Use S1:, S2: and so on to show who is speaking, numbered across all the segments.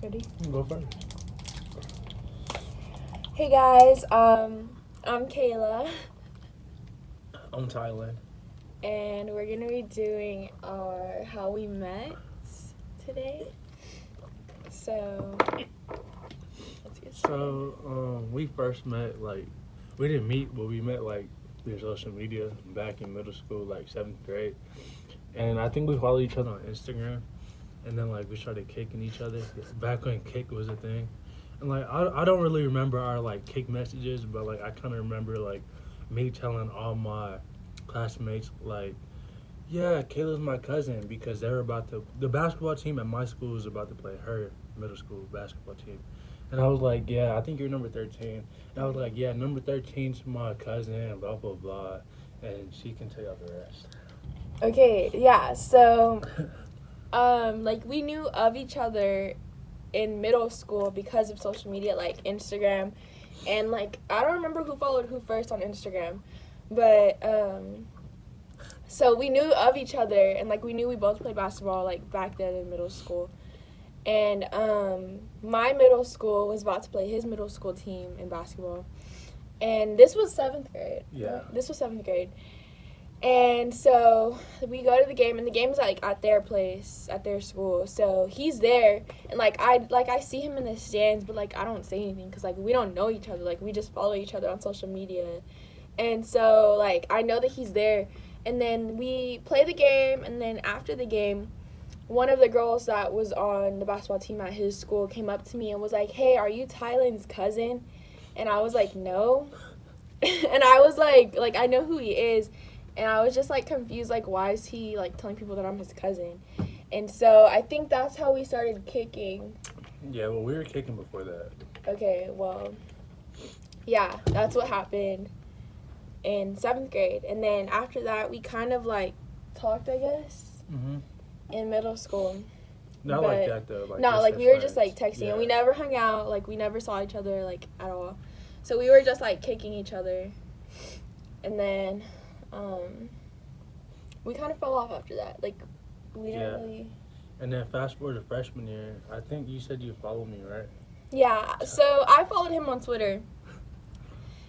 S1: Ready?
S2: Go first.
S1: Hey guys, I'm Kayla,
S2: I'm Tyler.
S1: and we're gonna be doing our how we met today. So let's get started.
S2: So, we first met, we didn't meet, but we met, through social media back in middle school, 7th grade. And I think we followed each other on Instagram. And then, we started kicking each other. Back when kick was a thing. And, I don't really remember our, kick messages, but, I kind of remember, me telling all my classmates, yeah, Kayla's my cousin because they were the basketball team at my school was about to play her middle school basketball team. And I was like, yeah, I think you're number 13. And I was like, yeah, number 13's my cousin, and blah, blah, blah. And she can tell you the rest.
S1: Okay, yeah. So we knew of each other in middle school because of social media, like Instagram, and I don't remember who followed who first on Instagram, but so we knew of each other, and we knew we both played basketball back then in middle school. And my middle school was about to play his middle school team in basketball, and this was 7th grade.
S2: Yeah.
S1: This was 7th grade. And so we go to the game, and the game's at their place, at their school. So he's there, and I see him in the stands, but I don't say anything because we don't know each other. We just follow each other on social media. And so I know that he's there, and then we play the game, and then after the game, one of the girls that was on the basketball team at his school came up to me and was like, "Hey, are you Tylen's cousin?" And I was like, "No." And I was like I know who he is. And I was just confused, why is he telling people that I'm his cousin? And so I think that's how we started kicking.
S2: Yeah, well, we were kicking before that.
S1: Okay, well, yeah, that's what happened in 7th grade. And then after that, we kind of talked, I guess, in middle school.
S2: Not like that, though.
S1: No, we were just texting,
S2: yeah.
S1: And we never hung out. We never saw each other at all. So we were just kicking each other. And then we kind of fell off after that. We didn't really.
S2: And then fast forward to freshman year, I think you said you followed me, right?
S1: Yeah, so I followed him on Twitter.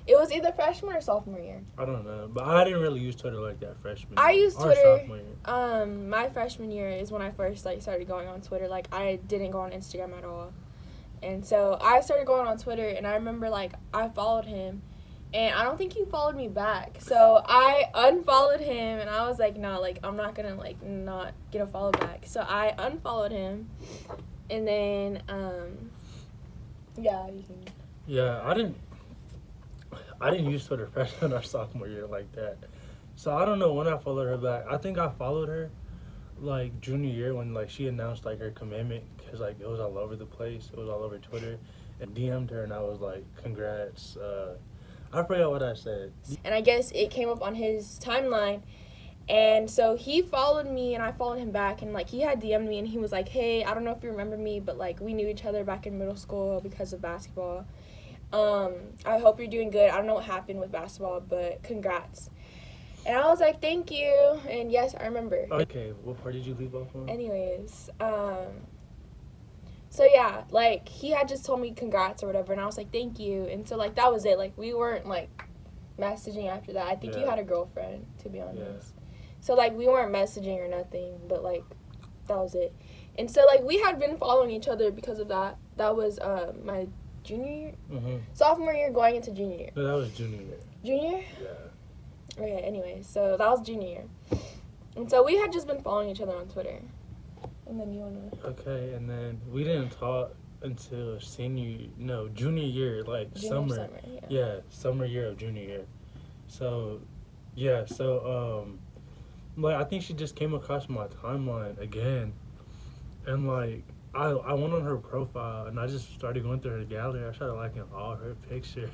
S1: It was either freshman or sophomore year.
S2: I don't know, but I didn't really use Twitter like that freshman
S1: I
S2: year.
S1: used
S2: Or
S1: Twitter.
S2: sophomore year.
S1: My freshman year is when I first started going on Twitter. I didn't go on Instagram at all, and so I started going on Twitter. And I remember I followed him. And I don't think he followed me back. So I unfollowed him, and I was like, no, I'm not going to, not get a follow back. So I unfollowed him. And then, yeah, you can.
S2: Yeah, I didn't use Twitter freshman or sophomore year like that. So I don't know when I followed her back. I think I followed her, junior year when, she announced, her commitment. Because, it was all over the place. It was all over Twitter. And DM'd her, and I was like, congrats, I forgot what I said.
S1: And I guess it came up on his timeline. And so he followed me, and I followed him back. And, he had DM'd me, and he was like, hey, I don't know if you remember me, but, we knew each other back in middle school because of basketball. I hope you're doing good. I don't know what happened with basketball, but congrats. And I was like, thank you. And, yes, I remember.
S2: Okay, what part did you leave off on?
S1: Anyways, so yeah, he had just told me congrats or whatever, and I was like, thank you. And so that was it. We weren't messaging after that. I think you had a girlfriend, to be honest.
S2: Yeah.
S1: So we weren't messaging or nothing, but that was it. And so we had been following each other because of that. That was my junior year, sophomore year going into junior year.
S2: No, that was junior year.
S1: Junior?
S2: Yeah.
S1: Okay. Anyway, so that was junior year, and so we had just been following each other on Twitter. And then you wanna.
S2: Okay, and then we didn't talk until junior year, summer. Yeah, summer year of junior year. So, yeah, I think she just came across my timeline again, and I went on her profile and I just started going through her gallery. I started liking all her pictures.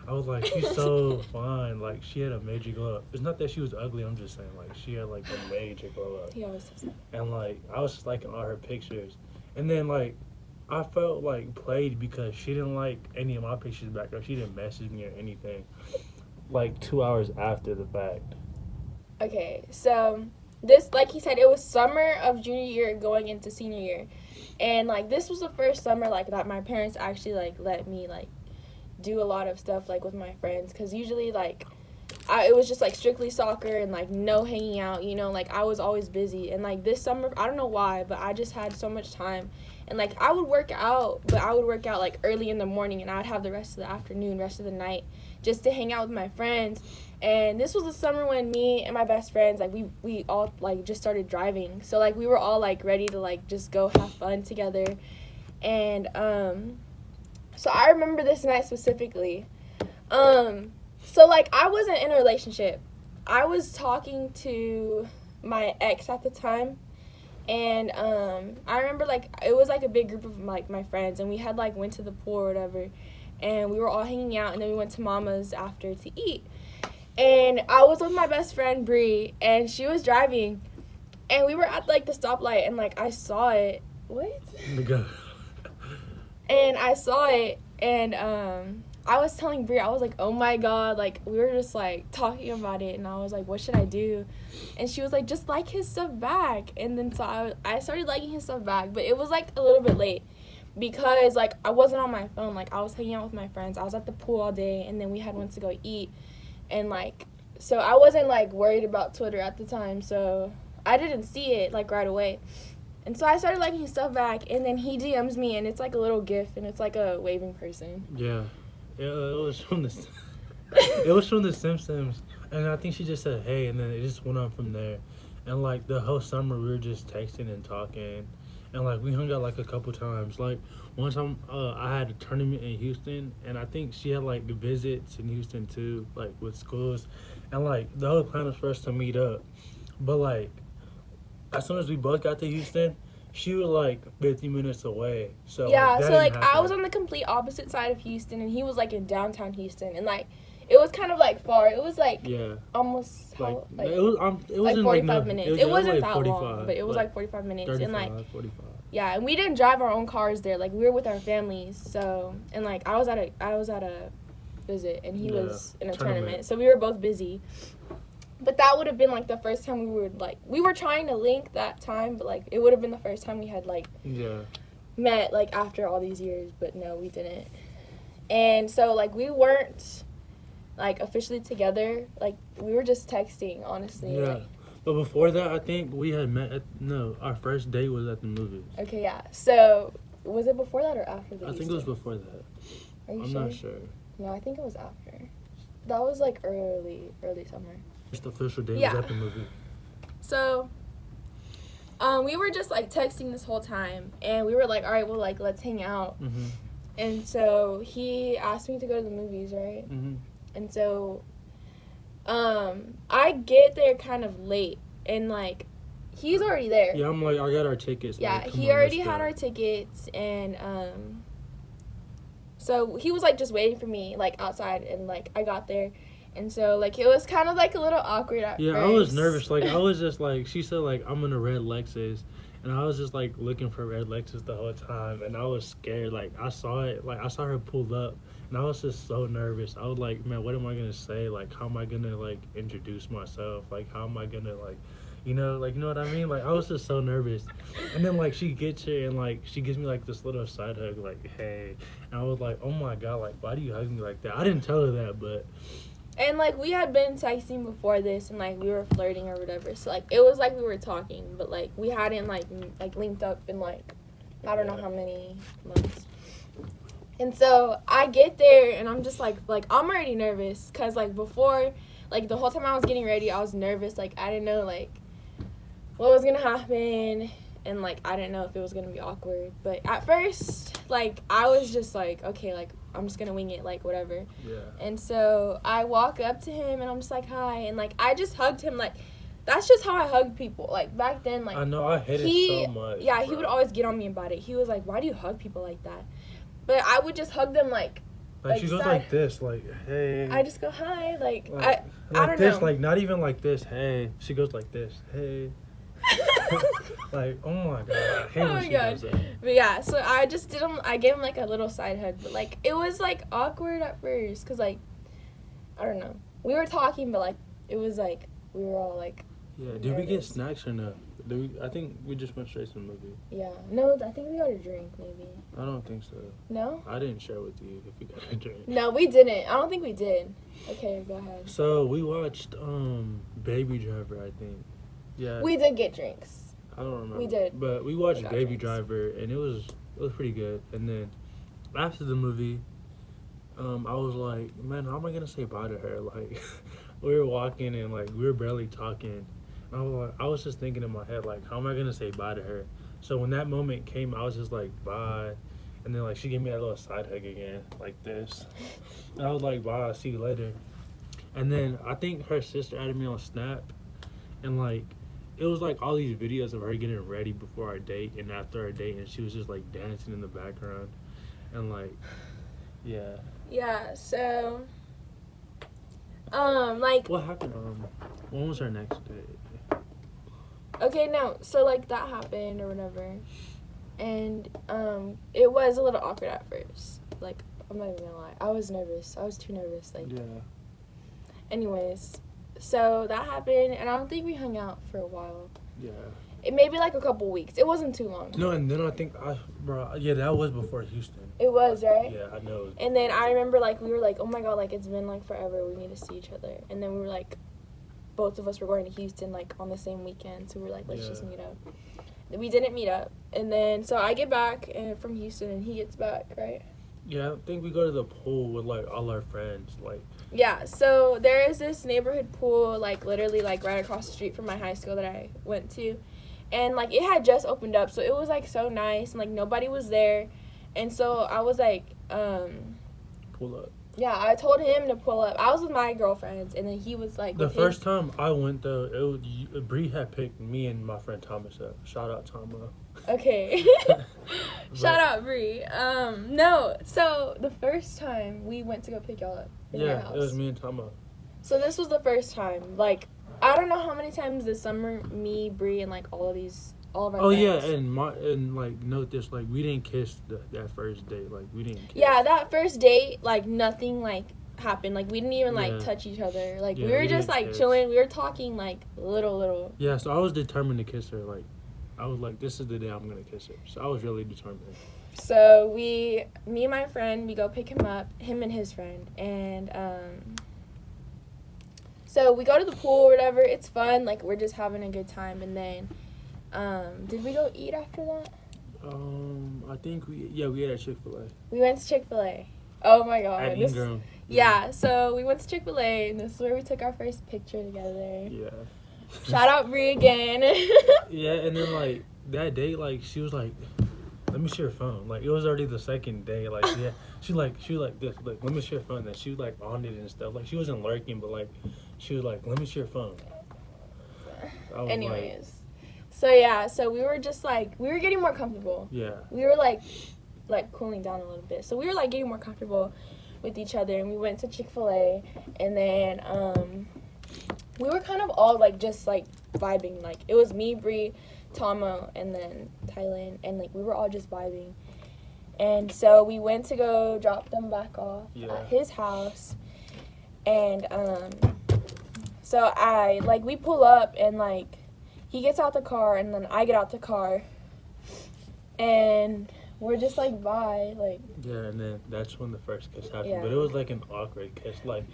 S2: I was like, she's so fine. She had a major glow up. It's not that she was ugly. I'm just saying, she had, a major glow up.
S1: He always says that.
S2: And, I was just liking all her pictures. And then, I felt, played because she didn't like any of my pictures back. Or she didn't message me or anything, 2 hours after the fact.
S1: Okay, so this, like he said, it was summer of junior year going into senior year. And, like, this was the first summer, like, that my parents actually, like, let me, like, do a lot of stuff, like, with my friends. Because usually, like, it was just, like, strictly soccer and, like, no hanging out, you know. Like, I was always busy. And, like, this summer, I don't know why, but I just had so much time. And, like, I would work out, but I would work out, like, early in the morning. And I would have the rest of the afternoon, rest of the night, just to hang out with my friends. And this was the summer when me and my best friends, like, we all, like, just started driving. So, like, we were all, like, ready to, like, just go have fun together. And, so I remember this night specifically. So, like, I wasn't in a relationship. I was talking to my ex at the time. And, I remember, like, it was, like, a big group of, like, my friends. And we had, like, went to the pool or whatever. And we were all hanging out. And then we went to Mama's after to eat. And I was with my best friend, Bree, and she was driving. And we were at, like, the stoplight, and, like, I saw it. What? And I saw it, and I was telling Bree, I was like, oh, my God. Like, we were just, like, talking about it, and I was like, what should I do? And she was like, just like his stuff back. And then so I started liking his stuff back, but it was, like, a little bit late. Because, like, I wasn't on my phone. Like, I was hanging out with my friends. I was at the pool all day, and then we had went to go eat. And, like, so I wasn't, like, worried about Twitter at the time, so I didn't see it, like, right away. And so I started liking his stuff back, and then he DMs me, and it's, like, a little GIF, and it's, like, a waving person.
S2: Yeah. It was from the it was from the Simpsons, and I think she just said, hey, and then it just went on from there. And, like, the whole summer, we were just texting and talking, and, like, we hung out, like, a couple times. Like, one time, I had a tournament in Houston, and I think she had, like, visits in Houston, too, like, with schools. And, like, the whole plan was for us to meet up. But, like, as soon as we both got to Houston, she was, like, 50 minutes away. So,
S1: Yeah,
S2: that
S1: so,
S2: didn't
S1: like, I
S2: happen.
S1: was on the complete opposite side of Houston, and he was, like, in downtown Houston. And, like, it was kind of, like, far. It was, like,
S2: Yeah.
S1: almost,
S2: Like,
S1: how, like,
S2: it was, it
S1: like
S2: wasn't
S1: 45 minutes. It wasn't
S2: like
S1: that
S2: 45,
S1: long, but it was, like 45 minutes.
S2: 35,
S1: And, like,
S2: 45.
S1: yeah, and we didn't drive our own cars there. Like, we were with our families. So, and, like, I was at a visit, and he was in a tournament. So we were both busy. But that would have been, like, the first time we were trying to link that time, but, like, it would have been the first time we had, like, met, like, after all these years. But no, we didn't. And so, like, we weren't, like, officially together. Like, we were just texting, honestly.
S2: Yeah.
S1: Like,
S2: But before that, I think we had met our first date was at the movies.
S1: okay, yeah. So, was it before that or after the
S2: I think it was before that.
S1: Are you
S2: I'm
S1: sure?
S2: not sure.
S1: No, I think it was after. That was, like, early summer.
S2: First official date
S1: Yeah.
S2: was at the movie.
S1: So, we were just, like, texting this whole time. And we were like, all right, well, like, let's hang out.
S2: Mm-hmm.
S1: And so, he asked me to go to the movies, right?
S2: Mm-hmm.
S1: And so, I get there kind of late. And, like, he's already there.
S2: Yeah, I'm like, I got our tickets.
S1: Yeah,
S2: like, come
S1: he
S2: on,
S1: already
S2: let's
S1: had
S2: go.
S1: our tickets. And, so he was, like, just waiting for me, like, outside. And, like, I got there. And so, like, it was kind of, like, a little awkward at
S2: Yeah,
S1: first.
S2: I was nervous. Like, I was just like, she said, like, I'm in a red Lexus. And I was just, like, looking for red Lexus the whole time. And I was scared. Like, I saw it. Like, I saw her pull up. And I was just so nervous. I was like, man, what am I going to say? Like, how am I going to, like, introduce myself? Like, how am I going to, like, you know what I mean? Like, I was just so nervous. And then, like, she gets here and, like, she gives me, like, this little side hug, like, hey. And I was like, oh, my God, like, why do you hug me like that? I didn't tell her that, but...
S1: And, like, we had been texting before this, and, like, we were flirting or whatever. So, like, it was like we were talking, but, like, we hadn't, like, linked up in, like, I don't know how many months. And so, I get there, and I'm just, like, I'm already nervous. Because, like, before, like, the whole time I was getting ready, I was nervous. Like, I didn't know, like, what was going to happen. And, like, I didn't know if it was going to be awkward. But at first, like, I was just, like, okay, like, I'm just going to wing it, like, whatever.
S2: Yeah.
S1: And so I walk up to him, and I'm just like, hi. And, like, I just hugged him. Like, that's just how I hug people. Like, back then, like,
S2: I know, I hate it so much.
S1: yeah, he
S2: bro.
S1: would always get on me about it. He was like, why do you hug people like that? But I would just hug them, like
S2: she goes
S1: side.
S2: like this, like, hey.
S1: I just go, hi. Like
S2: like
S1: I don't
S2: this,
S1: know.
S2: like, not even like this, hey. She goes like this, hey. Like, oh my God. I hate
S1: Oh
S2: when
S1: my
S2: she
S1: God.
S2: does that.
S1: But yeah, so I just did him. I gave him like a little side hug, but like it was like awkward at first, cause like I don't know. We were talking, but like it was like we were all like
S2: Yeah. Did we get
S1: nervous.
S2: snacks or no? I think we just went straight to the movie.
S1: Yeah. No, I think we got a drink maybe.
S2: I don't think so.
S1: No?
S2: I didn't share with you if we got a drink.
S1: No, we didn't. I don't think we did. Okay, go ahead.
S2: So we watched Baby Driver, I think. Yeah.
S1: We did get drinks.
S2: I don't remember.
S1: We did.
S2: But we watched
S1: We got
S2: Baby
S1: drinks.
S2: Driver, and it was pretty good. And then after the movie, I was like, man, how am I gonna say bye to her? Like, we were walking and like we were barely talking. And I was just thinking in my head, like, how am I gonna say bye to her? So when that moment came, I was just like, bye. And then like she gave me that little side hug again, like this. And I was like, bye, I'll see you later. And then I think her sister added me on Snap, and like it was like all these videos of her getting ready before our date and after our date, and she was just like dancing in the background, and like, yeah.
S1: Yeah, so like
S2: What happened? When was our next date?
S1: okay, no, so like that happened or whatever. And it was a little awkward at first. Like, I'm not even gonna lie. I was nervous. I was too nervous. Like,
S2: Yeah.
S1: anyways, so that happened, and I don't think we hung out for a while.
S2: Yeah.
S1: It maybe like a couple weeks. It wasn't too long.
S2: No, and then I think yeah, that was before Houston.
S1: It was, right?
S2: Yeah, I know.
S1: And then I remember like we were like, oh my god, like it's been like forever. We need to see each other. And then we were like, both of us were going to Houston like on the same weekend. So we were like, let's just
S2: Yeah.
S1: meet up. We didn't meet up. And then so I get back from Houston and he gets back, right?
S2: Yeah, I think we go to the pool with like all our friends. Like,
S1: Yeah, so there is this neighborhood pool, like literally like right across the street from my high school that I went to. And like it had just opened up, so it was like so nice and like nobody was there. And so I was like,
S2: pull up.
S1: yeah, I told him to pull up. I was with my girlfriends and then he was like
S2: The
S1: with
S2: first
S1: his,
S2: time I went though, Bree had picked me and my friend Thomas up. Shout out Tomo.
S1: okay. Shout out Bree. No, so the first time we went to go pick y'all up in your
S2: Yeah,
S1: house.
S2: it was me and Tomo.
S1: So this was the first time. Like I don't know how many times this summer me, Bree, and like all of our
S2: Oh
S1: friends.
S2: yeah, and like note this, like we didn't kiss that first date. Like we didn't kiss.
S1: Yeah, that first date, like nothing like happened. Like we didn't even like
S2: Yeah.
S1: touch each other. Like
S2: Yeah,
S1: we were
S2: we
S1: just
S2: didn't
S1: like
S2: kiss.
S1: chilling. We were talking like little.
S2: Yeah, so I was determined to kiss her. Like, I was like, this is the day I'm gonna kiss her. So I was really determined.
S1: So me and my friend, we go pick him up, him and his friend, and so we go to the pool or whatever. It's fun. Like we're just having a good time. And then, did we go eat after that?
S2: I think we ate at Chick-fil-A.
S1: We went to Chick-fil-A. Oh my god.
S2: At
S1: this-
S2: Ingram.
S1: Yeah, so we went to Chick-fil-A, and this is where we took our first picture together.
S2: Yeah.
S1: Shout out Bree again.
S2: Yeah, and then like that day, like she was like, "Let me see your phone." Like it was already the second day. Like yeah, she was like this. Like let me see your phone. Then she was like on it and stuff. Like she wasn't lurking, but like she was like, "Let me see your phone." I was
S1: Anyways, so yeah, so we were just like we were getting more comfortable.
S2: yeah.
S1: We were like cooling down a little bit. So we were like getting more comfortable with each other, and we went to Chick-fil-A, and then we were kind of all like just like vibing. Like it was me, Bree, Tomo, and then Thailand, and like we were all just vibing. And so we went to go drop them back off
S2: Yeah.
S1: at his house, and so we pull up, and like he gets out the car, and then I get out the car, and we're just like bye, like
S2: Yeah, and then that's when the first kiss happened.
S1: Yeah.
S2: But it was like an awkward kiss. Like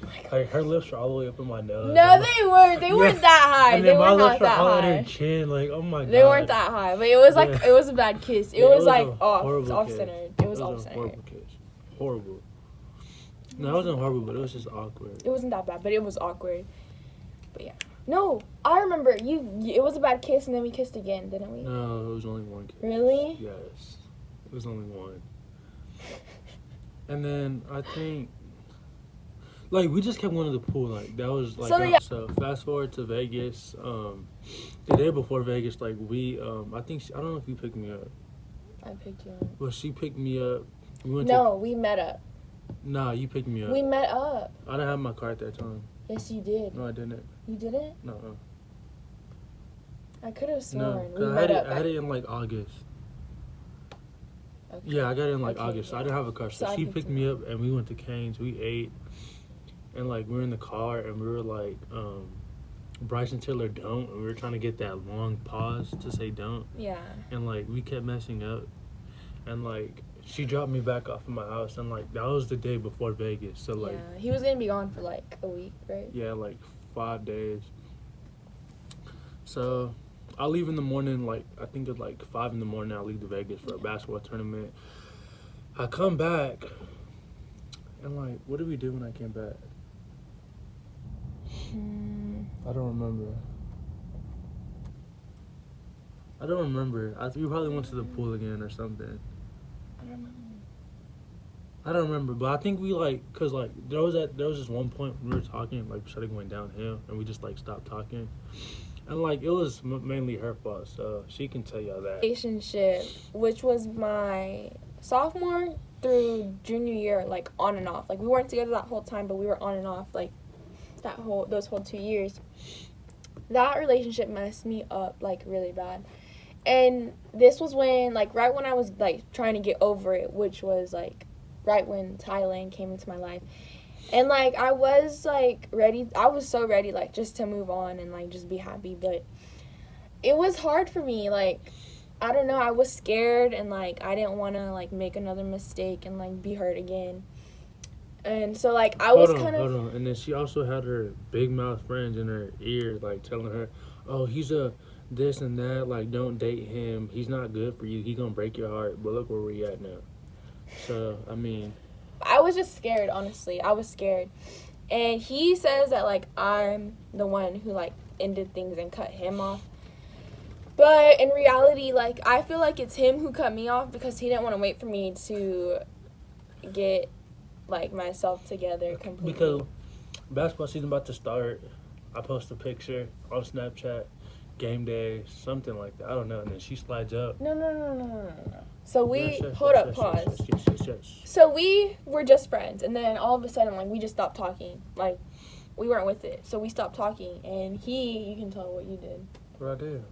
S2: her lips were all the way up in my nose.
S1: no, they weren't. They weren't that high.
S2: And
S1: They
S2: then my
S1: were
S2: lips
S1: not
S2: were
S1: that
S2: all at her
S1: high.
S2: chin. Like, oh my god.
S1: They weren't that high, but it was like
S2: Yeah.
S1: it was a bad kiss. It
S2: Yeah,
S1: was like
S2: a
S1: off
S2: horrible kiss.
S1: centered. It was
S2: a
S1: off centered.
S2: horrible kiss. Horrible. No, it wasn't horrible, but it was just awkward.
S1: It wasn't that bad, but it was awkward. But yeah, no, I remember it was a bad kiss, and then we kissed again, didn't we?
S2: No, it was only one kiss.
S1: Really?
S2: Yes. It was only one. And then I think, like, we just kept going to the pool. Like, that was, like,
S1: So, yeah.
S2: so fast forward to Vegas. The day before Vegas, like, we, I think, I don't know if you picked me up.
S1: I picked you up.
S2: Well, she picked me up. We went
S1: No, we met up.
S2: Nah, you picked me up.
S1: We met up.
S2: I didn't have my car at that time.
S1: Yes, you did.
S2: No, I didn't.
S1: You didn't?
S2: No.
S1: I could have
S2: No,
S1: sworn.
S2: 'cause
S1: We
S2: I
S1: met
S2: had
S1: up.
S2: it. I had it in like August.
S1: Okay.
S2: Yeah, I got it in like
S1: Okay,
S2: August. So I
S1: yeah.
S2: didn't have a car. So,
S1: So I
S2: she
S1: picked
S2: picked
S1: you
S2: me up and we went to Cane's. We ate, and like we were in the car and we were like, Bryson Tiller don't. And we were trying to get that long pause to say don't.
S1: Yeah.
S2: And, like, we kept messing up. And, like, she dropped me back off of my house. And, like, that was the day before Vegas. So, like,
S1: Yeah. He was going to be gone for, like, a week, right?
S2: yeah, like 5 days. So I'll leave in the morning, like, I think at like 5 in the morning, I'll leave to Vegas for a basketball tournament. I come back, and, like, what did we do when I came back? I don't remember. We probably went to the pool again or something. I don't remember, but I think we, like, cause, like, there was this one point when we were talking, like, we started going downhill, and we just, like, stopped talking, and, like, it was mainly her fault, so she can tell y'all that.
S1: Relationship, which was my sophomore through junior year, like, on and off. Like, we weren't together that whole time, but we were on and off, like, those whole 2 years. That relationship messed me up, like, really bad. And this was when, like, right when I was, like, trying to get over it, which was, like, right when Thailand came into my life. And, like, I was, like, ready. I was so ready, like, just to move on and, like, just be happy. But it was hard for me. Like, I don't know. I was scared and, like, I didn't want to, like, make another mistake and, like, be hurt again. And so, like, I was kind of...
S2: Hold on. And then she also had her big mouth friends in her ear, like, telling her, oh, he's a this and that. Like, don't date him. He's not good for you. He's going to break your heart. But look where we at now. So, I mean...
S1: I was just scared, honestly. I was scared. And he says that, like, I'm the one who, like, ended things and cut him off. But in reality, like, I feel like it's him who cut me off because he didn't want to wait for me to get, like, myself together completely.
S2: Because basketball season about to start. I post a picture on Snapchat, game day, something like that. I don't know. And then she slides up.
S1: No. So we,
S2: Yes,
S1: pause.
S2: Yes.
S1: So we were just friends, and then all of a sudden, like, we just stopped talking. Like, we weren't with it. So we stopped talking, and you can tell what you did.
S2: What I did?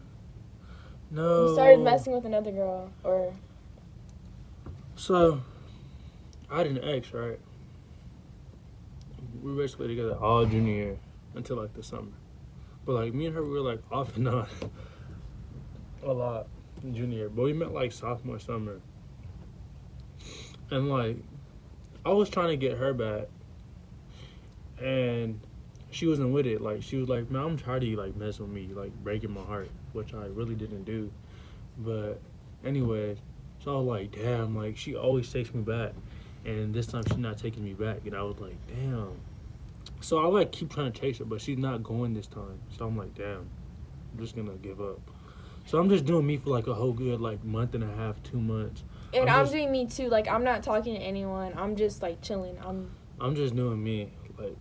S2: No.
S1: You started messing with another girl, or...
S2: So, I had an ex, right? We were basically together all junior year until, like, the summer. But, like, me and her, we were, like, off and on a lot in junior year. But we met, like, sophomore summer. And, like, I was trying to get her back. And she wasn't with it. Like, she was like, man, I'm tired of you, like, messing with me, like, breaking my heart. Which I really didn't do. But, anyway, so I was like, damn, like, she always takes me back. And this time she's not taking me back. And I was like, damn. So I, like, keep trying to chase her, but she's not going this time. So I'm like, damn, I'm just going to give up. So I'm just doing me for, like, a whole good, like, month and a half, 2 months.
S1: And I'm doing me, too. Like, I'm not talking to anyone. I'm just, like, chilling.
S2: I'm just doing me, like,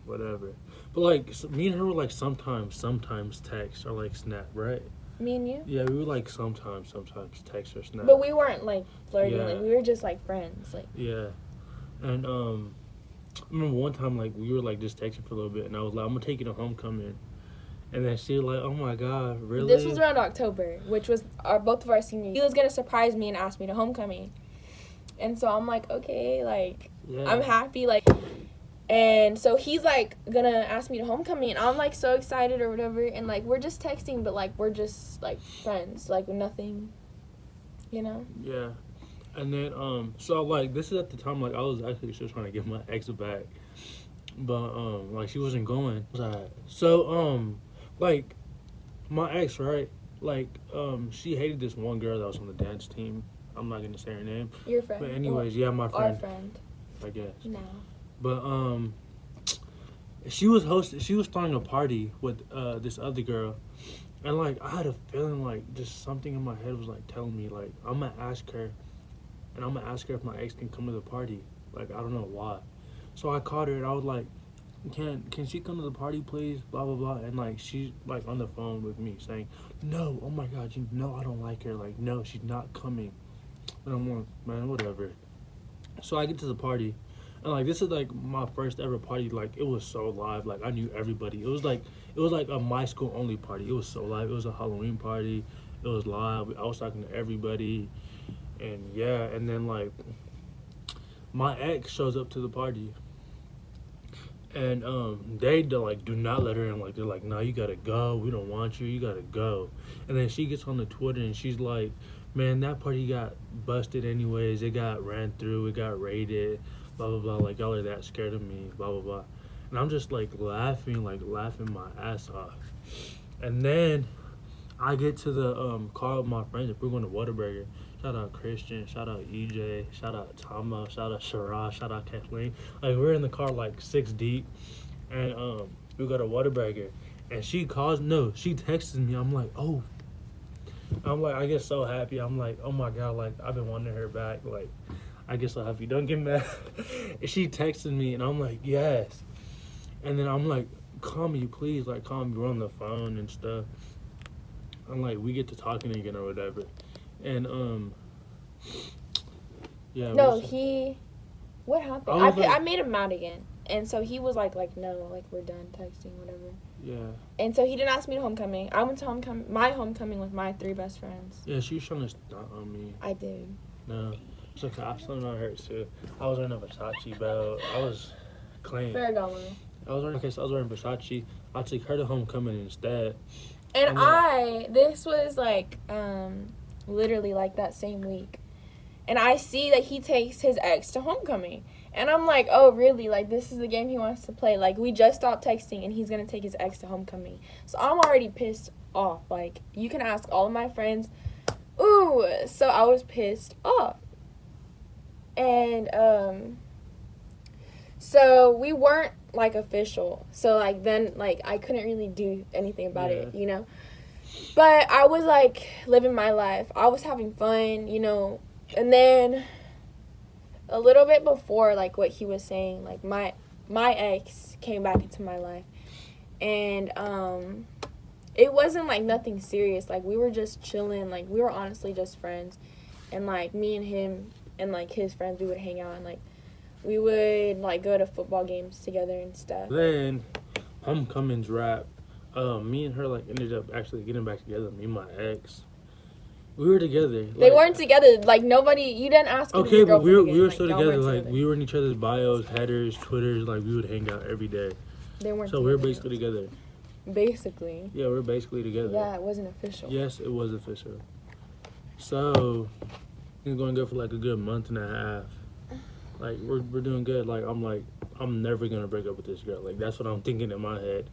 S2: whatever. But, like, so me and her were, like, sometimes text or, like, snap, right?
S1: Me and you?
S2: Yeah, we were, like, sometimes text or snap.
S1: But we weren't, like, flirting.
S2: Yeah.
S1: Like, we were just, like, friends. Like,
S2: yeah. And, I remember one time, like, we were, like, just texting for a little bit, and I was like, I'm going to take you to homecoming. And then she was like, oh, my God, really?
S1: this was around October, which was both of our senior years. He was going to surprise me and ask me to homecoming. And so I'm like, okay, like,
S2: Yeah.
S1: I'm happy, like... And so he's, like, gonna ask me to homecoming, and I'm, like, so excited or whatever, and, like, we're just texting, but, like, we're just, like, friends, like, nothing, you know?
S2: Yeah. And then, so, like, this is at the time, like, I was actually still trying to get my ex back, but, like, she wasn't going. So, like, my ex, right, like, she hated this one girl that was on the dance team. I'm not gonna say her name.
S1: Your friend.
S2: But anyways, yeah, my friend.
S1: Our friend.
S2: I guess.
S1: No.
S2: But she was throwing a party with this other girl, and like I had a feeling like just something in my head was like telling me like I'm gonna ask her if my ex can come to the party. Like I don't know why. So I called her and I was like, can she come to the party please? Blah blah blah. And like she's like on the phone with me saying, no, oh my God, you know I don't like her. Like no, she's not coming. And I'm like, man, whatever. So I get to the party. And, like, this is, like, my first ever party. Like, it was so live. Like, I knew everybody. It was like a my school only party. It was so live. It was a Halloween party. It was live. I was talking to everybody. And, yeah. And then, like, my ex shows up to the party. And they do not let her in. Like they're like, no, you gotta go. We don't want you. You gotta go. And then she gets on the Twitter and she's like, man, that party got busted anyways. It got ran through. It got raided. Blah blah blah. Like y'all are that scared of me. Blah blah blah. And I'm just laughing my ass off. And then I get to the car with my friends and we're going to Whataburger. Shout out Christian, shout out EJ, shout out Tama, shout out Shara, shout out Kathleen. Like we're in the car 6 deep, and we go to Whataburger, and she texts me. I'm like, oh, I get so happy. I'm like, oh my god, I've been wanting her back. I get so happy. Don't get mad. She texted me, and I'm like, yes. And then I'm like, call me, please, call me. We're on the phone and stuff. I'm like, we get to talking again or whatever. And yeah.
S1: No, what happened? I made him mad again, and so he was no, we're done texting, whatever.
S2: Yeah.
S1: And so he didn't ask me to homecoming. I went to my homecoming with my 3 best friends.
S2: Yeah, she was trying to stunt on me.
S1: I did.
S2: No, it's okay. I still not hurt too. I was wearing a Versace belt. I was clean.
S1: Ferragamo.
S2: I was wearing Versace. I took her to homecoming instead.
S1: And this was literally that same week. And I see that he takes his ex to homecoming. And I'm like, oh, really? This is the game he wants to play. We just stopped texting and he's going to take his ex to homecoming. So I'm already pissed off. You can ask all of my friends. Ooh, so I was pissed off. And, so we weren't, official. So, then, I couldn't really do anything about it, you know? But I was, living my life. I was having fun, you know? And then a little bit before, what he was saying, my ex came back into my life. And, it wasn't, nothing serious. We were just chilling. We were honestly just friends. And, me and him and, his friends, we would hang out and, we would, go to football games together and stuff.
S2: Then, homecoming's wrap. Me and her, ended up actually getting back together. Me and my ex. We were together.
S1: They weren't together. Nobody, you didn't ask me.
S2: Okay, but we were still together. We were in each other's bios, headers, Twitters. We would hang out every day.
S1: They weren't
S2: So we were basically together.
S1: Basically.
S2: Yeah, we were basically together.
S1: Yeah, it wasn't official.
S2: Yes, it was official. So, it's going to go for a good month and a half. We're doing good. I'm never going to break up with this girl. That's what I'm thinking in my head.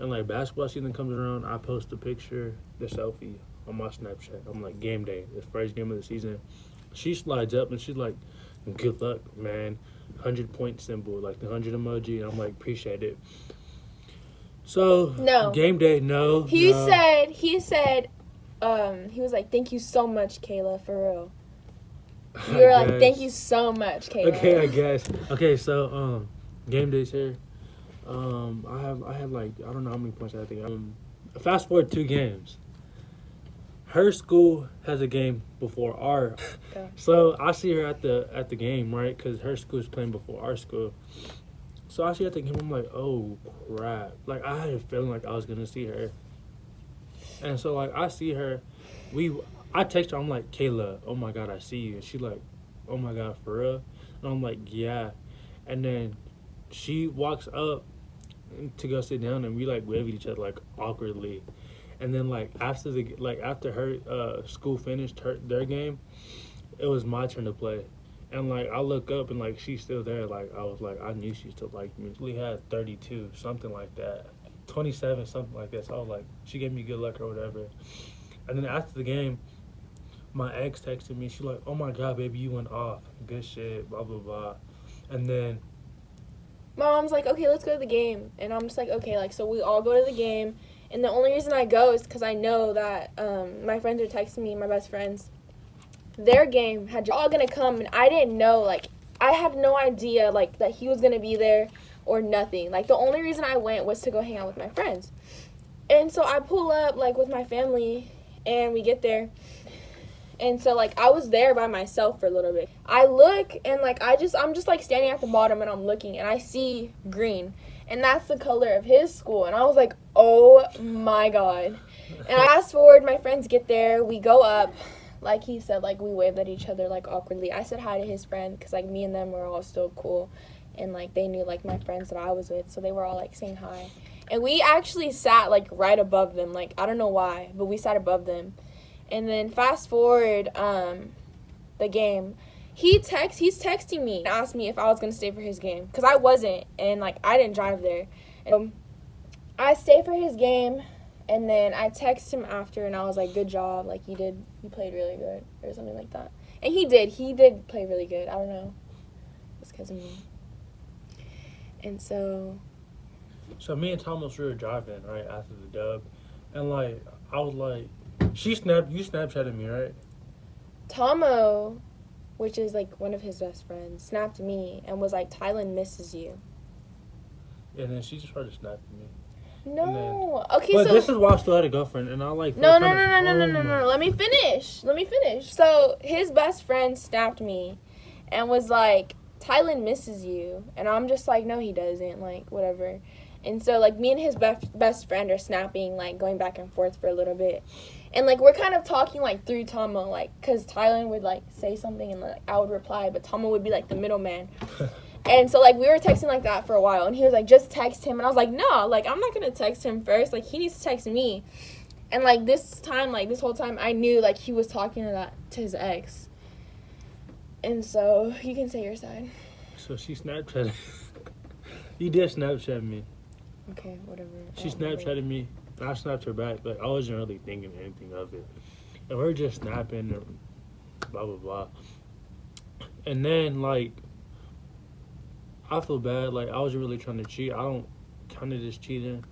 S2: And, basketball season comes around, I post a picture, the selfie, on my Snapchat. I'm game day, the first game of the season. She slides up, and she's like, good luck, man. 100-point symbol, the 100 emoji. And I'm appreciate it. So,
S1: no.
S2: Game day, no.
S1: He said, he was thank you so much, Kayla, for real. You were thank you so much, Kayla.
S2: Okay, I guess. Okay, so game day's here. I had I don't know how many points I think. Fast forward 2 games. Her school has a game before our.
S1: Okay.
S2: So I see her at the game, right? Because her school is playing before our school. So I see her at the game. I'm like, oh crap! I had a feeling I was gonna see her. And so I see her. I text her, I'm like, Kayla, oh my god, I see you. And she's like, oh my god, for real? And I'm like, yeah. And then she walks up to go sit down, and we wave at each other awkwardly. And then after her school finished their game, it was my turn to play. And I look up and she's still there. I was I knew she still liked me. We had 32, something like that. 27, something like that. So I was she gave me good luck or whatever. And then after the game, my ex texted me. She's like, oh my god, baby, you went off. Good shit, blah, blah, blah. And then
S1: my mom's like, okay, let's go to the game. And I'm just okay, so we all go to the game. And the only reason I go is because I know that my friends are texting me, my best friends. Their game had all going to come, and I didn't know, I had no idea, that he was going to be there or nothing. The only reason I went was to go hang out with my friends. And so I pull up, with my family, and we get there. And so, I was there by myself for a little bit. I look, and, I'm just standing at the bottom, and I'm looking, and I see green. And that's the color of his school. And I was like, oh, my God. And I fast forward, my friends get there. We go up. Like he said, we waved at each other, awkwardly. I said hi to his friend because, me and them were all still cool. and like they knew like my friends that I was with, so they were all like saying hi. And we actually sat like right above them. Like I don't know why, but we sat above them. And then fast forward the game, he's texting me and asked me if I was gonna stay for his game because I wasn't, and like I didn't drive there. And I stayed for his game, and then I texted him after, and I was like, "Good job, like you played really good," or something like that. And he did play really good. I don't know, it's because of me. And so
S2: me and Thomas, we were driving right after the dub, and like I was like, you Snapchatted me, right?
S1: Tomo, which is like one of his best friends, snapped me and was like, "Tylen misses you."
S2: And then she just started snapping me.
S1: No. Okay,
S2: but
S1: so
S2: this is why I still had a girlfriend, and I like.
S1: No. Let me finish. So his best friend snapped me, and was like, "Tylen misses you," and I'm just like, "No, he doesn't." Like whatever. And so like me and his best friend are snapping, like going back and forth for a little bit, and like we're kind of talking like through Tomo, like because Tylen would like say something and like I would reply, but Tomo would be like the middleman. And so, like, we were texting like that for a while. And he was like, "Just text him." And I was like, "No, like, I'm not going to text him first. Like, he needs to text me." And, like, this whole time, I knew, like, he was talking to his ex. And so, you can say your side.
S2: So, she Snapchatted. You did Snapchat me.
S1: Okay, whatever.
S2: She Snapchatted me. And I snapped her back. Like, I wasn't really thinking anything of it. And we were just snapping and blah, blah, blah. And then, like, I feel bad. Like, I wasn't really trying to cheat. I don't count it as cheating.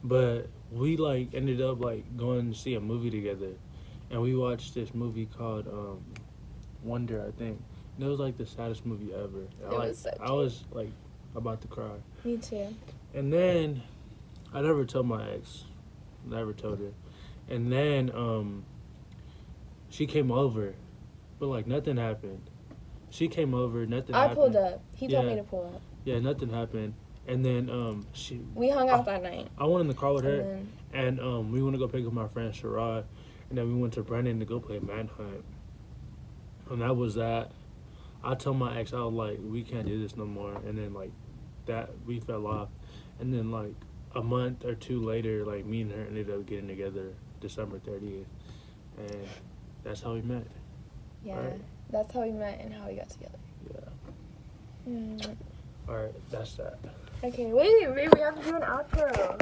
S2: But we, like, ended up, like, going to see a movie together. And we watched this movie called Wonder, I think. And it was, like, the saddest movie ever. I was, like, about to cry.
S1: Me too.
S2: And then I never told my ex. Never told her. And then she came over. But, like, nothing happened. She came over, nothing happened.
S1: I pulled up. He told me to pull up.
S2: Yeah, nothing happened. And then
S1: we hung out that night.
S2: I went in the car with her, and we went to go pick up my friend Sherrod, and then we went to Brennan to go play Manhunt. And that was that. I told my ex, I was like, "We can't do this no more." And then like that, we fell off. And then like a month or two later, like me and her ended up getting together December 30th, and that's how we met.
S1: Yeah,
S2: right?
S1: That's how we met and how we got together.
S2: Yeah. All right, that's that.
S1: Okay, wait, we have to do an outro.